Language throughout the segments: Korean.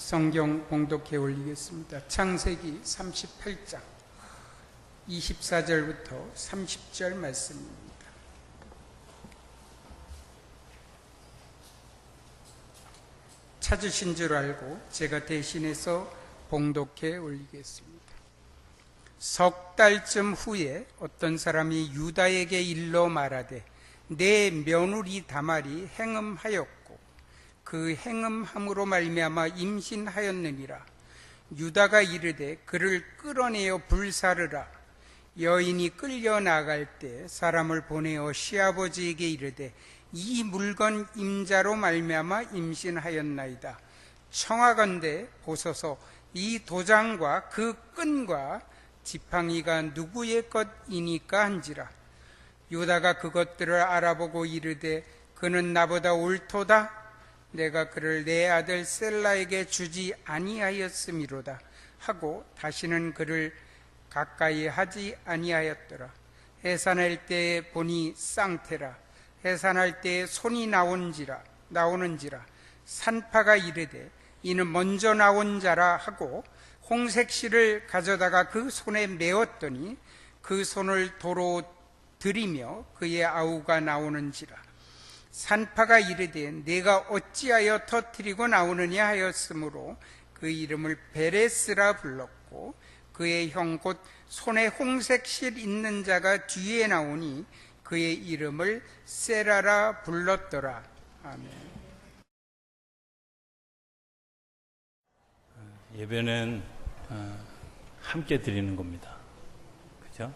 성경 봉독해 올리겠습니다. 창세기 38장 24절부터 30절 말씀입니다. 찾으신 줄 알고 제가 대신해서 봉독해 올리겠습니다. 석 달쯤 후에 어떤 사람이 유다에게 일러 말하되 내 며느리 다말이 행음하였고 그 행음함으로 말미암아 임신하였느니라. 유다가 이르되 그를 끌어내어 불사르라. 여인이 끌려 나갈 때 사람을 보내어 시아버지에게 이르되 이 물건 임자로 말미암아 임신하였나이다. 청하건대 보소서 이 도장과 그 끈과 지팡이가 누구의 것이니까 한지라. 유다가 그것들을 알아보고 이르되 그는 나보다 옳도다. 내가 그를 내 아들 셀라에게 주지 아니하였음이로다 하고 다시는 그를 가까이 하지 아니하였더라. 해산할 때에 보니 쌍태라. 해산할 때에 손이 나오는지라. 산파가 이르되 이는 먼저 나온 자라 하고 홍색 실을 가져다가 그 손에 메었더니 그 손을 도로 들이며 그의 아우가 나오는지라. 산파가 이르되 내가 어찌하여 터뜨리고 나오느냐 하였으므로 그 이름을 베레스라 불렀고 그의 형 곧 손에 홍색 실 있는 자가 뒤에 나오니 그의 이름을 세라라 불렀더라. 아멘. 예배는 함께 드리는 겁니다. 그죠?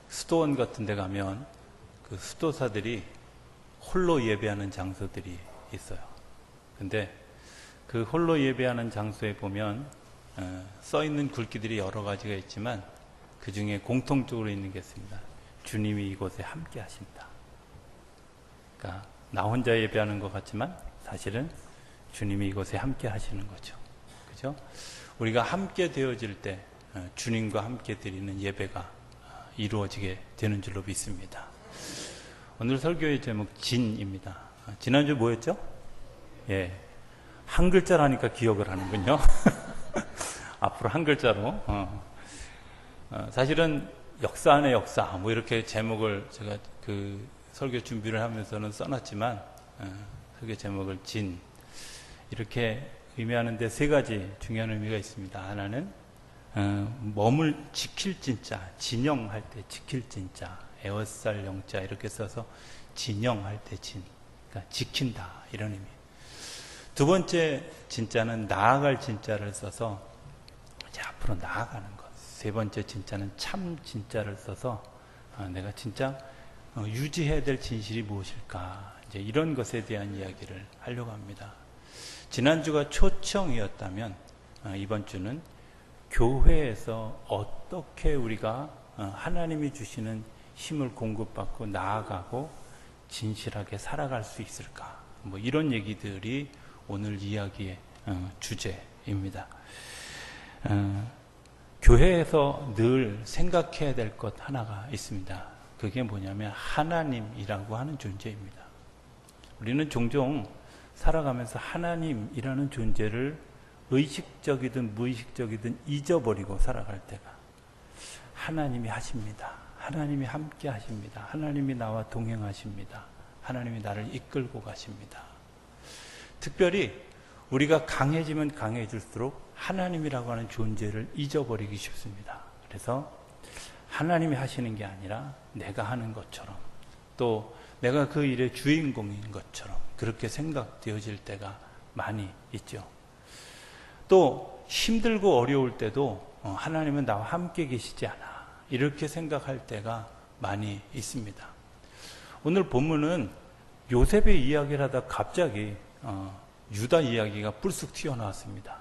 수도원 같은 데 가면 그 수도사들이 홀로 예배하는 장소들이 있어요. 근데 그 홀로 예배하는 장소에 보면 써 있는 글귀들이 여러 가지가 있지만 그 중에 공통적으로 있는 게 있습니다. 주님이 이곳에 함께 하신다. 그러니까 나 혼자 예배하는 것 같지만 사실은 주님이 이곳에 함께 하시는 거죠. 그죠? 우리가 함께 되어질 때 주님과 함께 드리는 예배가 이루어지게 되는 줄로 믿습니다. 오늘 설교의 제목 진입니다. 지난주 뭐였죠? 예, 한 글자라니까 기억을 하는군요. 앞으로 한 글자로. 사실은 역사 안에 역사 뭐 이렇게 제목을 제가 그 설교 준비를 하면서는 써놨지만 설교 제목을 진 이렇게 의미하는데 세 가지 중요한 의미가 있습니다. 하나는 몸을 지킬 진짜, 진영할 때 지킬 진짜, 에워쌀 영자 이렇게 써서 진영할 때 진, 그러니까 지킨다 이런 의미. 두 번째 진짜는 나아갈 진짜를 써서 이제 앞으로 나아가는 것. 세 번째 진짜는 참 진짜를 써서 내가 진짜 유지해야 될 진실이 무엇일까, 이제 이런 것에 대한 이야기를 하려고 합니다. 지난주가 초청이었다면 이번 주는 교회에서 어떻게 우리가 하나님이 주시는 힘을 공급받고 나아가고 진실하게 살아갈 수 있을까, 뭐 이런 얘기들이 오늘 이야기의 주제입니다. 교회에서 늘 생각해야 될 것 하나가 있습니다. 그게 뭐냐면 하나님이라고 하는 존재입니다. 우리는 종종 살아가면서 하나님이라는 존재를 의식적이든 무의식적이든 잊어버리고 살아갈 때가, 하나님이 하십니다. 하나님이 함께 하십니다. 하나님이 나와 동행하십니다. 하나님이 나를 이끌고 가십니다. 특별히 우리가 강해지면 강해질수록 하나님이라고 하는 존재를 잊어버리기 쉽습니다. 그래서 하나님이 하시는 게 아니라 내가 하는 것처럼, 또 내가 그 일의 주인공인 것처럼 그렇게 생각되어질 때가 많이 있죠. 또 힘들고 어려울 때도 하나님은 나와 함께 계시지 않아, 이렇게 생각할 때가 많이 있습니다. 오늘 본문은 요셉의 이야기를 하다 갑자기 유다 이야기가 뿔쑥 튀어나왔습니다.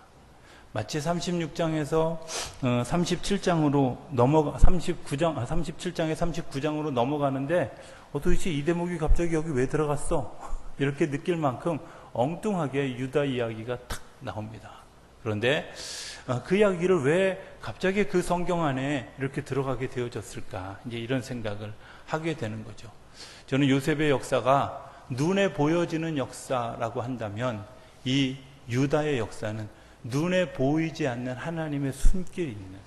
마치 36장에서 37장으로 넘어가 37장에 39장으로 넘어가는데 도대체 이 대목이 갑자기 여기 왜 들어갔어? 이렇게 느낄 만큼 엉뚱하게 유다 이야기가 탁 나옵니다. 그런데 그 이야기를 왜 갑자기 그 성경 안에 이렇게 들어가게 되어졌을까? 이제 이런 생각을 하게 되는 거죠. 저는 요셉의 역사가 눈에 보여지는 역사라고 한다면 이 유다의 역사는 눈에 보이지 않는 하나님의 손길이 있는,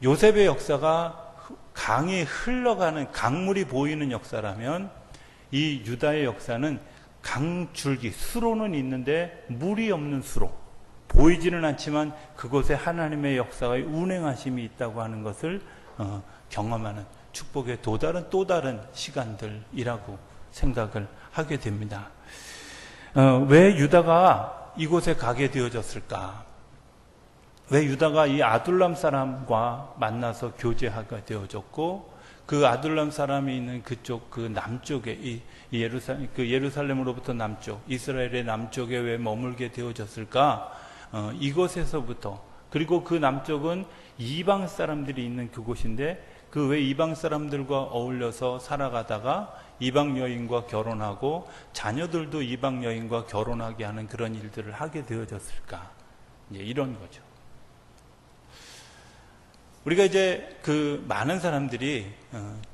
요셉의 역사가 강이 흘러가는 강물이 보이는 역사라면 이 유다의 역사는 강줄기, 수로는 있는데 물이 없는 수로, 보이지는 않지만 그곳에 하나님의 역사의 운행하심이 있다고 하는 것을 경험하는 축복의 또 다른 시간들이라고 생각을 하게 됩니다. 왜 유다가 이곳에 가게 되어졌을까? 왜 유다가 이 아둘람 사람과 만나서 교제하게 되어졌고, 그 아둘람 사람이 있는 그쪽, 그 남쪽에, 예루살렘으로부터 남쪽, 이스라엘의 남쪽에 왜 머물게 되어졌을까? 이곳에서부터, 그리고 그 남쪽은 이방 사람들이 있는 그곳인데, 그 왜 이방 사람들과 어울려서 살아가다가 이방 여인과 결혼하고 자녀들도 이방 여인과 결혼하게 하는 그런 일들을 하게 되어졌을까? 이제 이런 거죠. 우리가 이제 그 많은 사람들이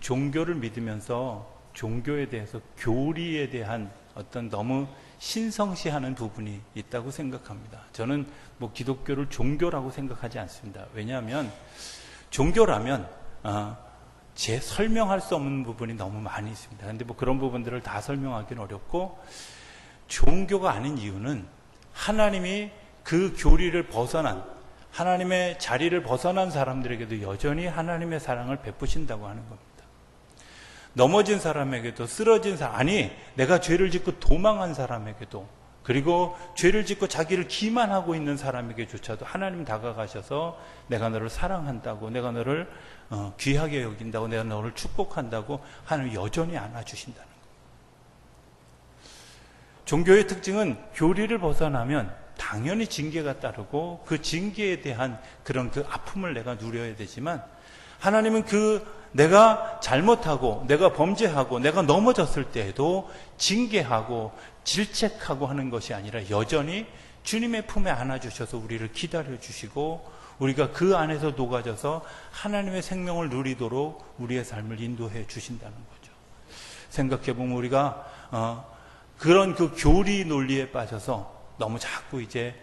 종교를 믿으면서 종교에 대해서, 교리에 대한 어떤 너무 신성시하는 부분이 있다고 생각합니다. 저는 뭐 기독교를 종교라고 생각하지 않습니다. 왜냐하면 종교라면 제 설명할 수 없는 부분이 너무 많이 있습니다. 그런데 뭐 그런 부분들을 다 설명하기는 어렵고, 종교가 아닌 이유는 하나님이 그 교리를 벗어난, 하나님의 자리를 벗어난 사람들에게도 여전히 하나님의 사랑을 베푸신다고 하는 겁니다. 넘어진 사람에게도, 쓰러진 사람, 아니 내가 죄를 짓고 도망한 사람에게도, 그리고 죄를 짓고 자기를 기만하고 있는 사람에게조차도 하나님 다가가셔서 내가 너를 사랑한다고, 내가 너를 귀하게 여긴다고, 내가 너를 축복한다고 하나님 여전히 안아주신다는 거예요. 종교의 특징은 교리를 벗어나면 당연히 징계가 따르고 그 징계에 대한 그런 그 아픔을 내가 누려야 되지만, 하나님은 내가 잘못하고 내가 범죄하고 내가 넘어졌을 때에도 징계하고 질책하고 하는 것이 아니라 여전히 주님의 품에 안아주셔서 우리를 기다려주시고, 우리가 그 안에서 녹아져서 하나님의 생명을 누리도록 우리의 삶을 인도해 주신다는 거죠. 생각해보면 우리가 그런 그 교리 논리에 빠져서 너무 자꾸 이제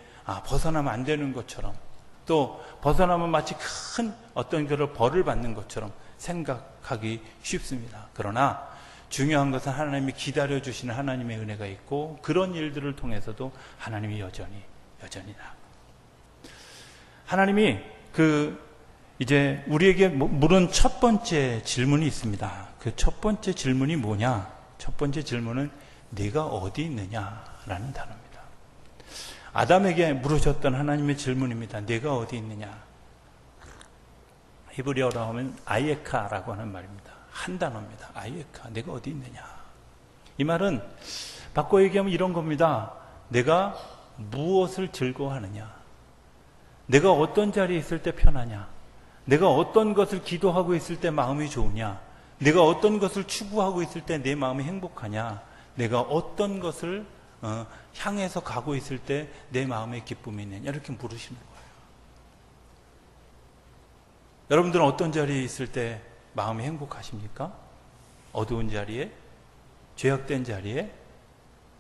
벗어나면 안 되는 것처럼, 또 벗어나면 마치 큰 어떤 그런 벌을 받는 것처럼 생각하기 쉽습니다. 그러나 중요한 것은 하나님이 기다려주시는 하나님의 은혜가 있고, 그런 일들을 통해서도 하나님이 여전히 나. 하나님이 이제 우리에게 물은 첫 번째 질문이 있습니다. 그 첫 번째 질문이 뭐냐? 첫 번째 질문은 네가 어디 있느냐라는 단어입니다. 아담에게 물으셨던 하나님의 질문입니다. 네가 어디 있느냐? 히브리어로 하면 아이에카라고 하는 말입니다. 한 단어입니다. 아이에카, 내가 어디 있느냐? 이 말은 바꿔 얘기하면 이런 겁니다. 내가 무엇을 즐거워하느냐? 내가 어떤 자리에 있을 때 편하냐? 내가 어떤 것을 기도하고 있을 때 마음이 좋으냐? 내가 어떤 것을 추구하고 있을 때 내 마음이 행복하냐? 내가 어떤 것을 향해서 가고 있을 때 내 마음에 기쁨이 있느냐? 이렇게 물으시는 거예요. 여러분들은 어떤 자리에 있을 때 마음이 행복하십니까? 어두운 자리에? 죄악된 자리에?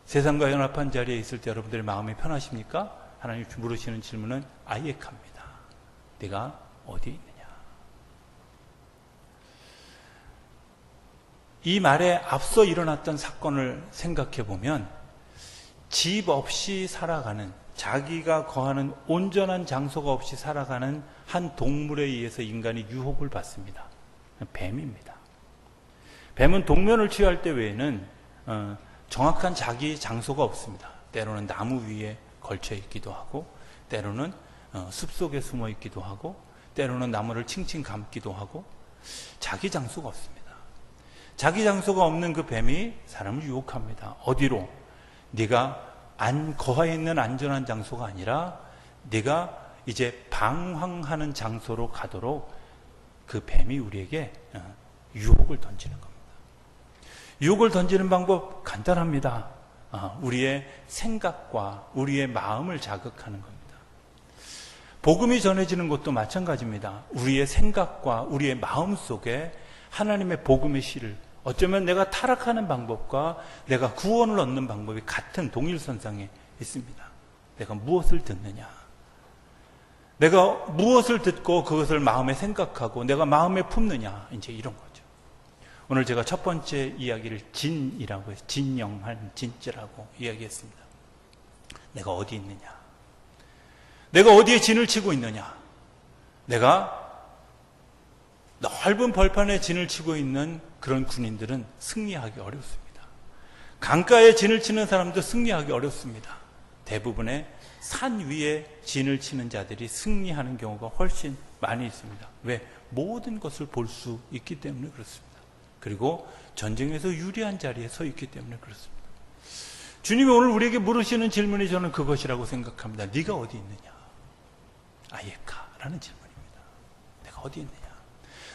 세상과 연합한 자리에 있을 때 여러분들의 마음이 편하십니까? 하나님 물으시는 질문은 아이에카입니다. 네가 어디에 있느냐? 이 말에 앞서 일어났던 사건을 생각해 보면, 집 없이 살아가는, 자기가 거하는 온전한 장소가 없이 살아가는 한 동물에 의해서 인간이 유혹을 받습니다. 뱀입니다. 뱀은 동면을 취할 때 외에는 정확한 자기 장소가 없습니다. 때로는 나무 위에 걸쳐 있기도 하고, 때로는 숲속에 숨어 있기도 하고, 때로는 나무를 칭칭 감기도 하고, 자기 장소가 없습니다. 자기 장소가 없는 그 뱀이 사람을 유혹합니다. 어디로? 네가 거하에 있는 안전한 장소가 아니라 네가 이제 방황하는 장소로 가도록 그 뱀이 우리에게 유혹을 던지는 겁니다. 유혹을 던지는 방법 간단합니다. 우리의 생각과 우리의 마음을 자극하는 겁니다. 복음이 전해지는 것도 마찬가지입니다. 우리의 생각과 우리의 마음 속에 하나님의 복음의 씨를 어쩌면 내가 타락하는 방법과 내가 구원을 얻는 방법이 같은 동일선상에 있습니다. 내가 무엇을 듣느냐? 내가 무엇을 듣고 그것을 마음에 생각하고 내가 마음에 품느냐? 이제 이런 거죠. 오늘 제가 첫 번째 이야기를 진이라고 해서 진영한 진짜라고 이야기했습니다. 내가 어디 있느냐? 내가 어디에 진을 치고 있느냐? 내가 넓은 벌판에 진을 치고 있는 그런 군인들은 승리하기 어렵습니다. 강가에 진을 치는 사람도 승리하기 어렵습니다. 대부분의 산 위에 진을 치는 자들이 승리하는 경우가 훨씬 많이 있습니다. 왜? 모든 것을 볼 수 있기 때문에 그렇습니다. 그리고 전쟁에서 유리한 자리에 서 있기 때문에 그렇습니다. 주님이 오늘 우리에게 물으시는 질문이 저는 그것이라고 생각합니다. 네가 어디 있느냐? 아예카라는 질문입니다. 내가 어디 있느냐?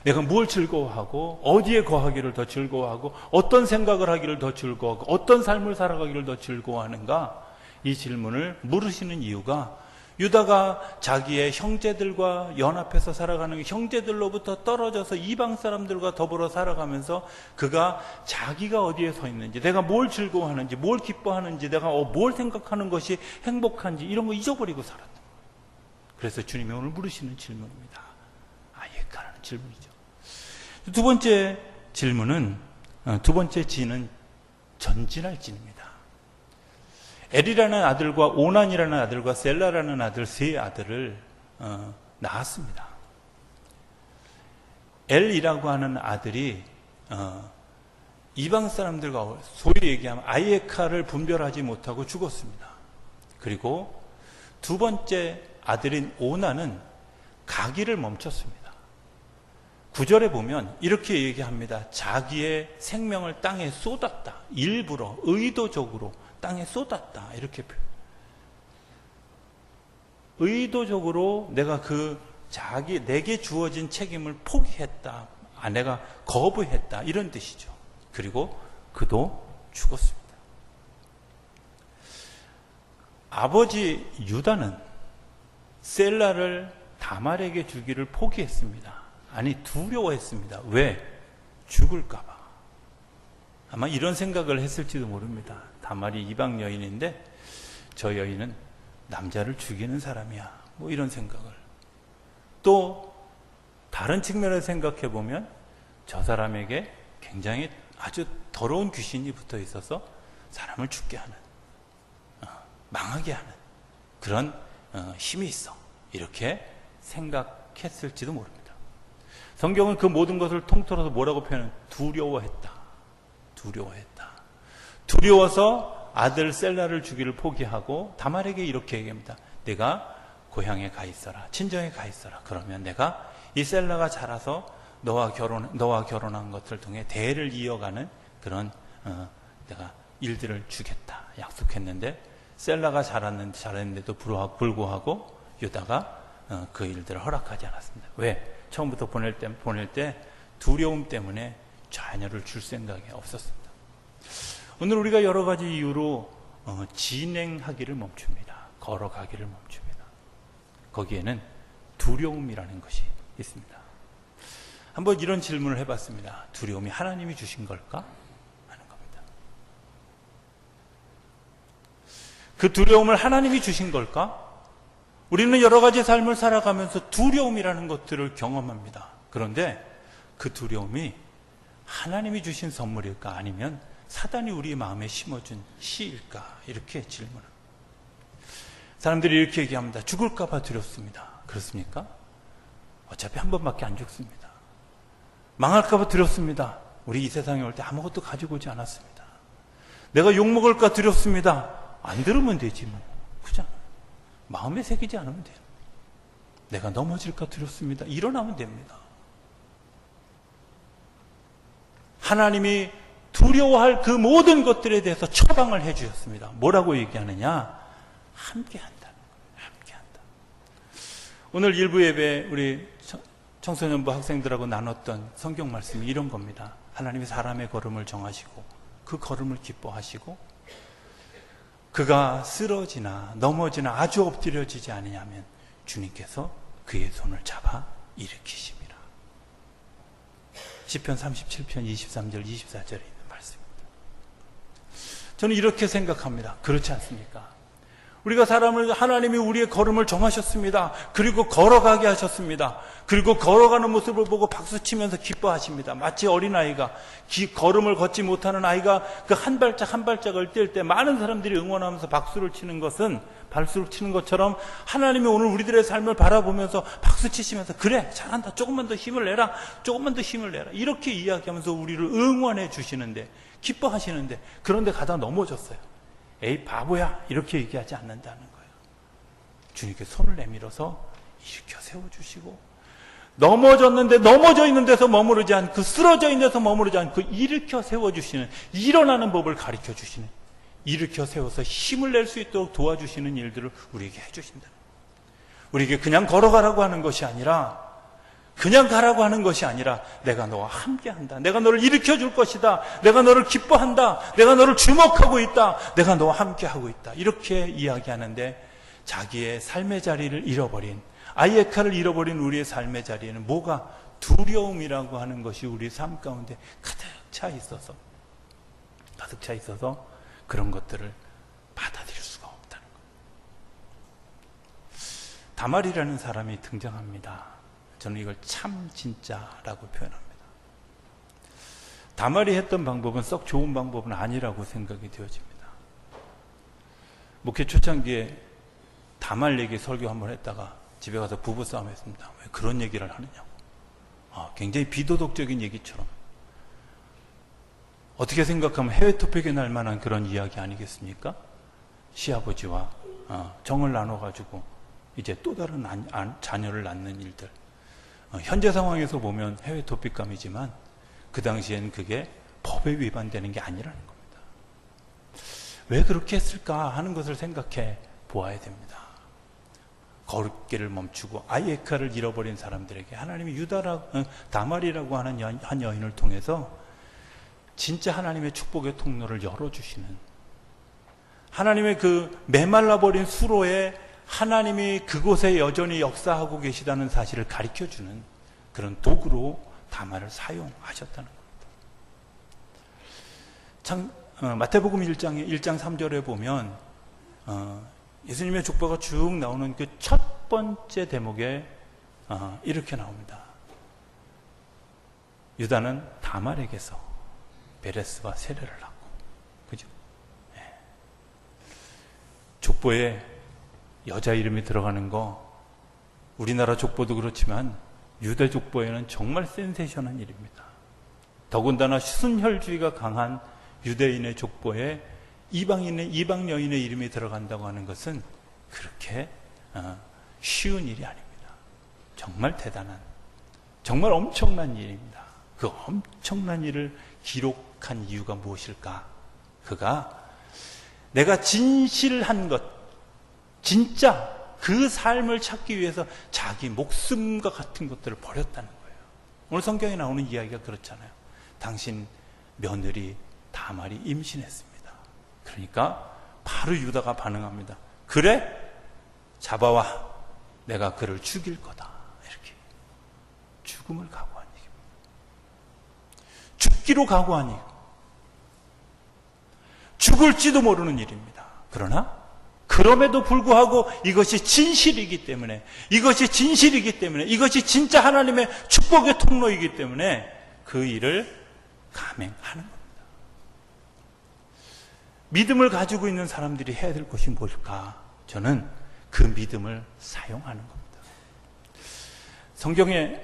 내가 뭘 즐거워하고 어디에 거하기를 더 즐거워하고 어떤 생각을 하기를 더 즐거워하고 어떤 삶을 살아가기를 더 즐거워하는가? 이 질문을 물으시는 이유가 유다가 자기의 형제들과 연합해서 살아가는 형제들로부터 떨어져서 이방 사람들과 더불어 살아가면서 그가 자기가 어디에 서 있는지, 내가 뭘 즐거워하는지, 뭘 기뻐하는지, 내가 뭘 생각하는 것이 행복한지 이런 거 잊어버리고 살았던 거예요. 그래서 주님이 오늘 물으시는 질문입니다. 아예카라는 질문이죠. 두 번째 질문은, 두 번째 진은 전진할 진입니다. 엘이라는 아들과 오난이라는 아들과 셀라라는 아들 세 아들을 낳았습니다. 엘이라고 하는 아들이 이방 사람들과 소위 얘기하면 아이에카를 분별하지 못하고 죽었습니다. 그리고 두 번째 아들인 오난은 가기를 멈췄습니다. 9절에 보면 이렇게 얘기합니다. 자기의 생명을 땅에 쏟았다. 일부러 의도적으로 땅에 쏟았다. 이렇게 표현. 의도적으로 내가 내게 주어진 책임을 포기했다. 내가 거부했다. 이런 뜻이죠. 그리고 그도 죽었습니다. 아버지 유다는 셀라를 다말에게 주기를 포기했습니다. 아니, 두려워했습니다. 왜? 죽을까봐. 아마 이런 생각을 했을지도 모릅니다. 다말이 이방 여인인데 저 여인은 남자를 죽이는 사람이야. 뭐 이런 생각을. 또 다른 측면에서 생각해 보면 저 사람에게 굉장히 아주 더러운 귀신이 붙어 있어서 사람을 죽게 하는, 망하게 하는 그런 힘이 있어. 이렇게 생각했을지도 모릅니다. 성경은 그 모든 것을 통틀어서 뭐라고 표현해요? 두려워했다. 두려워서 아들 셀라를 주기를 포기하고 다말에게 이렇게 얘기합니다. 내가 고향에 가 있어라. 친정에 가 있어라. 그러면 내가 이 셀라가 자라서 너와 결혼한 것을 통해 대를 이어가는 그런 내가 일들을 주겠다. 약속했는데 셀라가 자랐는데도 불구하고 유다가 그 일들을 허락하지 않았습니다. 왜? 처음부터 보낼 때 두려움 때문에 자녀를 줄 생각이 없었습니다. 오늘 우리가 여러 가지 이유로 진행하기를 멈춥니다. 걸어가기를 멈춥니다. 거기에는 두려움이라는 것이 있습니다. 한번 이런 질문을 해봤습니다. 두려움이 하나님이 주신 걸까? 하는 겁니다. 그 두려움을 하나님이 주신 걸까? 우리는 여러 가지 삶을 살아가면서 두려움이라는 것들을 경험합니다. 그런데 그 두려움이 하나님이 주신 선물일까? 아니면 사단이 우리 마음에 심어준 씨일까? 이렇게 질문합니다. 사람들이 이렇게 얘기합니다. 죽을까 봐 두렵습니다. 그렇습니까? 어차피 한 번밖에 안 죽습니다. 망할까 봐 두렵습니다. 우리 이 세상에 올 때 아무것도 가지고 오지 않았습니다. 내가 욕먹을까 두렵습니다. 안 들으면 되지 뭐. 그죠? 마음에 새기지 않으면 돼요. 내가 넘어질까 두렵습니다. 일어나면 됩니다. 하나님이 두려워할 그 모든 것들에 대해서 처방을 해 주셨습니다. 뭐라고 얘기하느냐? 함께한다. 함께한다. 오늘 일부 예배 우리 청소년부 학생들하고 나눴던 성경 말씀이 이런 겁니다. 하나님이 사람의 걸음을 정하시고 그 걸음을 기뻐하시고 그가 쓰러지나 넘어지나 아주 엎드려지지 않으냐면 주님께서 그의 손을 잡아 일으키십니다. 시편 37편 23절 24절에 있는 말씀입니다. 저는 이렇게 생각합니다. 그렇지 않습니까? 우리가 하나님이 우리의 걸음을 정하셨습니다. 그리고 걸어가게 하셨습니다. 그리고 걸어가는 모습을 보고 박수치면서 기뻐하십니다. 마치 어린아이가 걸음을 걷지 못하는 아이가 그 한 발짝 한 발짝을 뗄 때 많은 사람들이 응원하면서 박수를 치는 것은 발수를 치는 것처럼 하나님이 오늘 우리들의 삶을 바라보면서 박수치시면서 그래 잘한다 조금만 더 힘을 내라 조금만 더 힘을 내라 이렇게 이야기하면서 우리를 응원해 주시는데 기뻐하시는데 그런데 가다 넘어졌어요. 에이 바보야 이렇게 얘기하지 않는다는 거예요. 주님께 손을 내밀어서 일으켜 세워주시고 넘어졌는데 넘어져 있는 데서 머무르지 않고 쓰러져 있는 데서 머무르지 않고 일으켜 세워주시는 일어나는 법을 가르쳐 주시는 일으켜 세워서 힘을 낼 수 있도록 도와주시는 일들을 우리에게 해주신다. 우리에게 그냥 걸어가라고 하는 것이 아니라 그냥 가라고 하는 것이 아니라 내가 너와 함께한다. 내가 너를 일으켜 줄 것이다. 내가 너를 기뻐한다. 내가 너를 주목하고 있다. 내가 너와 함께하고 있다. 이렇게 이야기하는데 자기의 삶의 자리를 잃어버린 아이에카를 잃어버린 우리의 삶의 자리에는 뭐가 두려움이라고 하는 것이 우리 삶 가운데 가득 차 있어서 그런 것들을 받아들일 수가 없다는 것. 다말이라는 사람이 등장합니다. 저는 이걸 참 진짜라고 표현합니다. 다말이 했던 방법은 썩 좋은 방법은 아니라고 생각이 되어집니다. 목회 초창기에 다말에게 설교 한번 했다가 집에 가서 부부싸움 했습니다. 왜 그런 얘기를 하느냐고. 굉장히 비도덕적인 얘기처럼. 어떻게 생각하면 해외 토픽에 날 만한 그런 이야기 아니겠습니까? 시아버지와 정을 나눠가지고 이제 또 다른 자녀를 낳는 일들. 현재 상황에서 보면 해외 토픽감이지만 그 당시엔 그게 법에 위반되는 게 아니라는 겁니다. 왜 그렇게 했을까 하는 것을 생각해 보아야 됩니다. 걸음길을 멈추고 아이에카를 잃어버린 사람들에게 하나님이 다말이라고 하는 한 여인을 통해서 진짜 하나님의 축복의 통로를 열어주시는 하나님의 그 메말라버린 수로에 하나님이 그곳에 여전히 역사하고 계시다는 사실을 가르쳐주는 그런 도구로 다말을 사용하셨다는 겁니다. 마태복음 1장 3절에 보면 예수님의 족보가 쭉 나오는 그 첫 번째 대목에 이렇게 나옵니다. 유다는 다말에게서 베레스와 세례를 낳고, 그죠? 네. 족보에 여자 이름이 들어가는 거 우리나라 족보도 그렇지만 유대 족보에는 정말 센세이션한 일입니다. 더군다나 순혈주의가 강한 유대인의 족보에 이방 여인의 이름이 들어간다고 하는 것은 그렇게 쉬운 일이 아닙니다. 정말 대단한, 정말 엄청난 일입니다. 그 엄청난 일을 기록한 이유가 무엇일까? 그가 내가 진실한 것, 진짜 그 삶을 찾기 위해서 자기 목숨과 같은 것들을 버렸다는 거예요. 오늘 성경에 나오는 이야기가 그렇잖아요. 당신 며느리 다말이 임신했습니다. 그러니까 바로 유다가 반응합니다. 그래? 잡아와. 내가 그를 죽일 거다. 이렇게 죽음을 각오한 얘기입니다. 죽기로 각오한 얘기. 죽을지도 모르는 일입니다. 그러나 그럼에도 불구하고 이것이 진실이기 때문에 이것이 진짜 하나님의 축복의 통로이기 때문에 그 일을 감행하는 겁니다. 믿음을 가지고 있는 사람들이 해야 될 것이 뭘까? 저는 그 믿음을 사용하는 겁니다. 성경에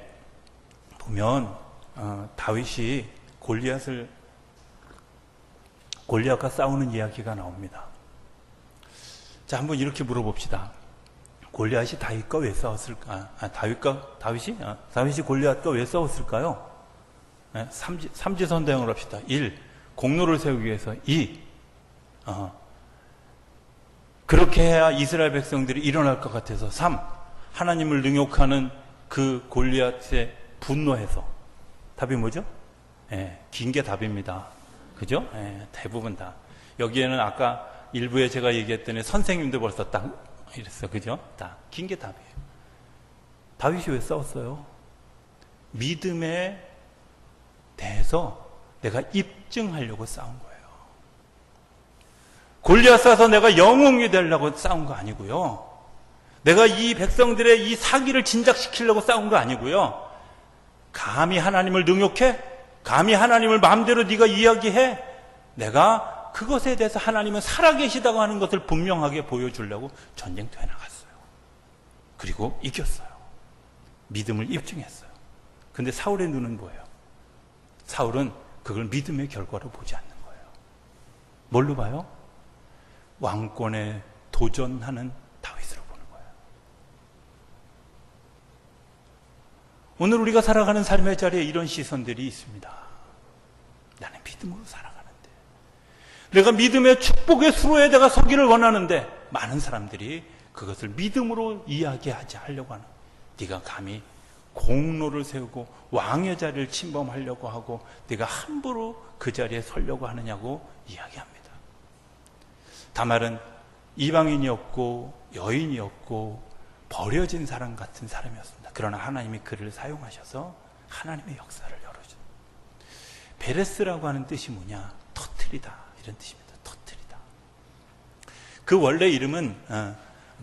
보면 다윗이 골리앗과 싸우는 이야기가 나옵니다. 자, 한번 이렇게 물어봅시다. 골리앗이 다윗과 왜 싸웠을까? 다윗이 골리앗과 왜 싸웠을까요? 네, 삼지선대응을 합시다. 1. 공로를 세우기 위해서. 2. 그렇게 해야 이스라엘 백성들이 일어날 것 같아서. 3. 하나님을 능욕하는 그 골리앗에 분노해서. 답이 뭐죠? 긴 게 답입니다. 그죠? 대부분 다. 여기에는 아까 일부에 제가 얘기했더니 선생님도 벌써 딱 이랬어. 그죠? 딱. 긴 게 답이에요. 다윗이 왜 싸웠어요? 믿음의 대해서 내가 입증하려고 싸운 거예요. 골리앗 쏴서 내가 영웅이 되려고 싸운 거 아니고요. 내가 이 백성들의 이 사기를 진작시키려고 싸운 거 아니고요. 감히 하나님을 능욕해? 감히 하나님을 마음대로 네가 이야기해? 내가 그것에 대해서 하나님은 살아계시다고 하는 것을 분명하게 보여주려고 전쟁터에 나갔어요. 그리고 이겼어요. 믿음을 입증했어요. 근데 사울의 눈은 뭐예요? 사울은 그걸 믿음의 결과로 보지 않는 거예요. 뭘로 봐요? 왕권에 도전하는 다윗으로 보는 거예요. 오늘 우리가 살아가는 삶의 자리에 이런 시선들이 있습니다. 나는 믿음으로 살아가는데, 내가 믿음의 축복의 수로에 내가 서기를 원하는데, 많은 사람들이 그것을 믿음으로 이야기하지 하려고 하는, 네가 감히 공로를 세우고 왕의 자리를 침범하려고 하고 네가 함부로 그 자리에 서려고 하느냐고 이야기합니다. 다말은 이방인이었고 여인이었고 버려진 사람 같은 사람이었습니다. 그러나 하나님이 그를 사용하셔서 하나님의 역사를 열어준. 베레스라고 하는 뜻이 뭐냐? 터뜨리다, 이런 뜻입니다. 터뜨리다. 그 원래 이름은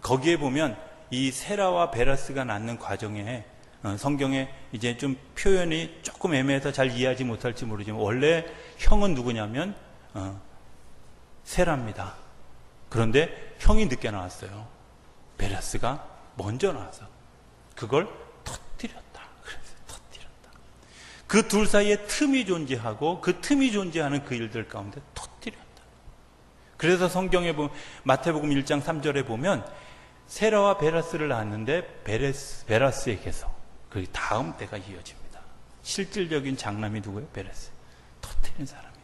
거기에 보면 이 세라와 베레스가 낳는 과정에 성경에 이제 좀 표현이 조금 애매해서 잘 이해하지 못할지 모르지만 원래 형은 누구냐면 세라입니다. 그런데 형이 늦게 나왔어요. 베레스가 먼저 나와서 그걸 터뜨렸다. 그래서 터뜨렸다. 그 둘 사이에 틈이 존재하고 그 틈이 존재하는 그 일들 가운데 터뜨렸다. 그래서 성경에 보면 마태복음 1장 3절에 보면 세라와 베레스를 낳았는데 베레스에게서 그 다음 때가 이어집니다. 실질적인 장남이 누구예요? 베레스. 터뜨린 사람이.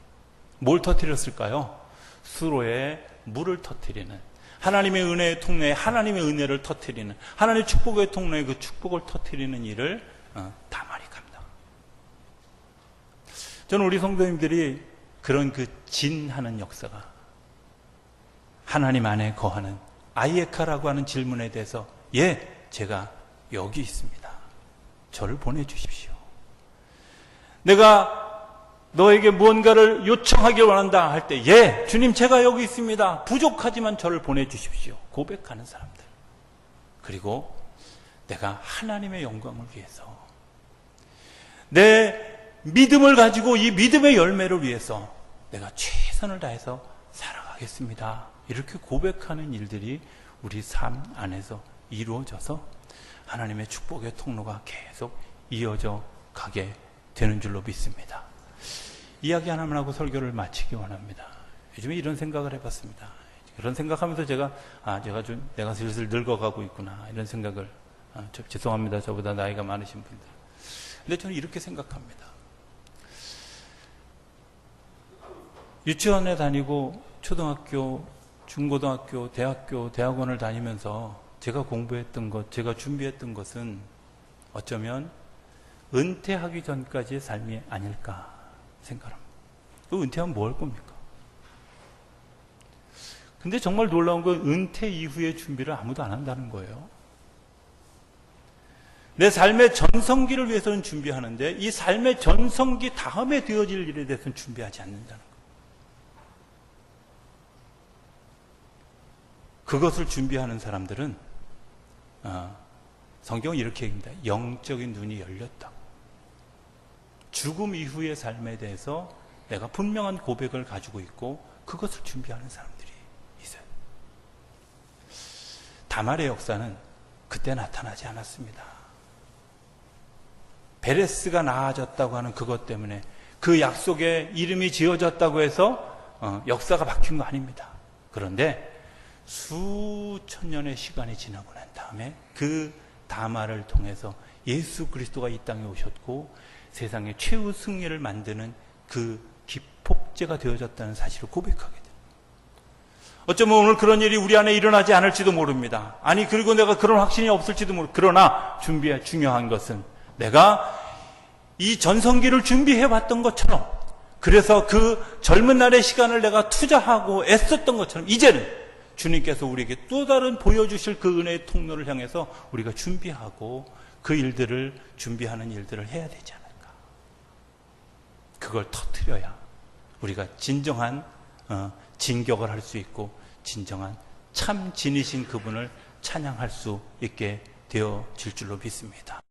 뭘 터뜨렸을까요? 수로에 물을 터뜨리는, 하나님의 은혜의 통로에 하나님의 은혜를 터뜨리는, 하나님의 축복의 통로에 그 축복을 터뜨리는 일을 다말이 감당. 저는 우리 성도님들이 그런 그 진하는 역사가, 하나님 안에 거하는 아이에카라고 하는 질문에 대해서 제가 여기 있습니다. 저를 보내주십시오. 내가 너에게 무언가를 요청하길 원한다 할 때 주님 제가 여기 있습니다. 부족하지만 저를 보내주십시오. 고백하는 사람들. 그리고 내가 하나님의 영광을 위해서, 내 믿음을 가지고 이 믿음의 열매를 위해서 내가 최선을 다해서 살아가겠습니다. 이렇게 고백하는 일들이 우리 삶 안에서 이루어져서 하나님의 축복의 통로가 계속 이어져 가게 되는 줄로 믿습니다. 이야기 하나만 하고 설교를 마치기 원합니다. 요즘에 이런 생각을 해봤습니다. 그런 생각하면서 내가 슬슬 늙어가고 있구나, 이런 생각을, 죄송합니다. 저보다 나이가 많으신 분들. 근데 저는 이렇게 생각합니다. 유치원에 다니고 초등학교, 중고등학교, 대학교, 대학원을 다니면서 제가 공부했던 것, 제가 준비했던 것은 어쩌면 은퇴하기 전까지의 삶이 아닐까 생각합니다. 은퇴하면 뭐 할 겁니까? 근데 정말 놀라운 건 은퇴 이후의 준비를 아무도 안 한다는 거예요. 내 삶의 전성기를 위해서는 준비하는데 이 삶의 전성기 다음에 되어질 일에 대해서는 준비하지 않는다는 거예요. 그것을 준비하는 사람들은 성경은 이렇게 얘기합니다. 영적인 눈이 열렸다고. 죽음 이후의 삶에 대해서 내가 분명한 고백을 가지고 있고 그것을 준비하는 사람들이 있어요. 다말의 역사는 그때 나타나지 않았습니다. 베레스가 나아졌다고 하는 그것 때문에, 그 약속에 이름이 지어졌다고 해서 역사가 바뀐 거 아닙니다. 그런데 수천 년의 시간이 지나고 난 다음에 그 다말을 통해서 예수 그리스도가 이 땅에 오셨고 세상의 최후 승리를 만드는 그 기폭제가 되어졌다는 사실을 고백하게 됩니다. 어쩌면 오늘 그런 일이 우리 안에 일어나지 않을지도 모릅니다. 아니, 그리고 내가 그런 확신이 없을지도 모릅니다. 그러나 중요한 것은 내가 이 전성기를 준비해왔던 것처럼, 그래서 그 젊은 날의 시간을 내가 투자하고 애썼던 것처럼 이제는 주님께서 우리에게 또 다른 보여주실 그 은혜의 통로를 향해서 우리가 준비하고 그 일들을 준비하는 일들을 해야 되지 않을까. 그걸 터뜨려야 우리가 진정한 진격을 할 수 있고 진정한 참 진이신 그분을 찬양할 수 있게 되어질 줄로 믿습니다.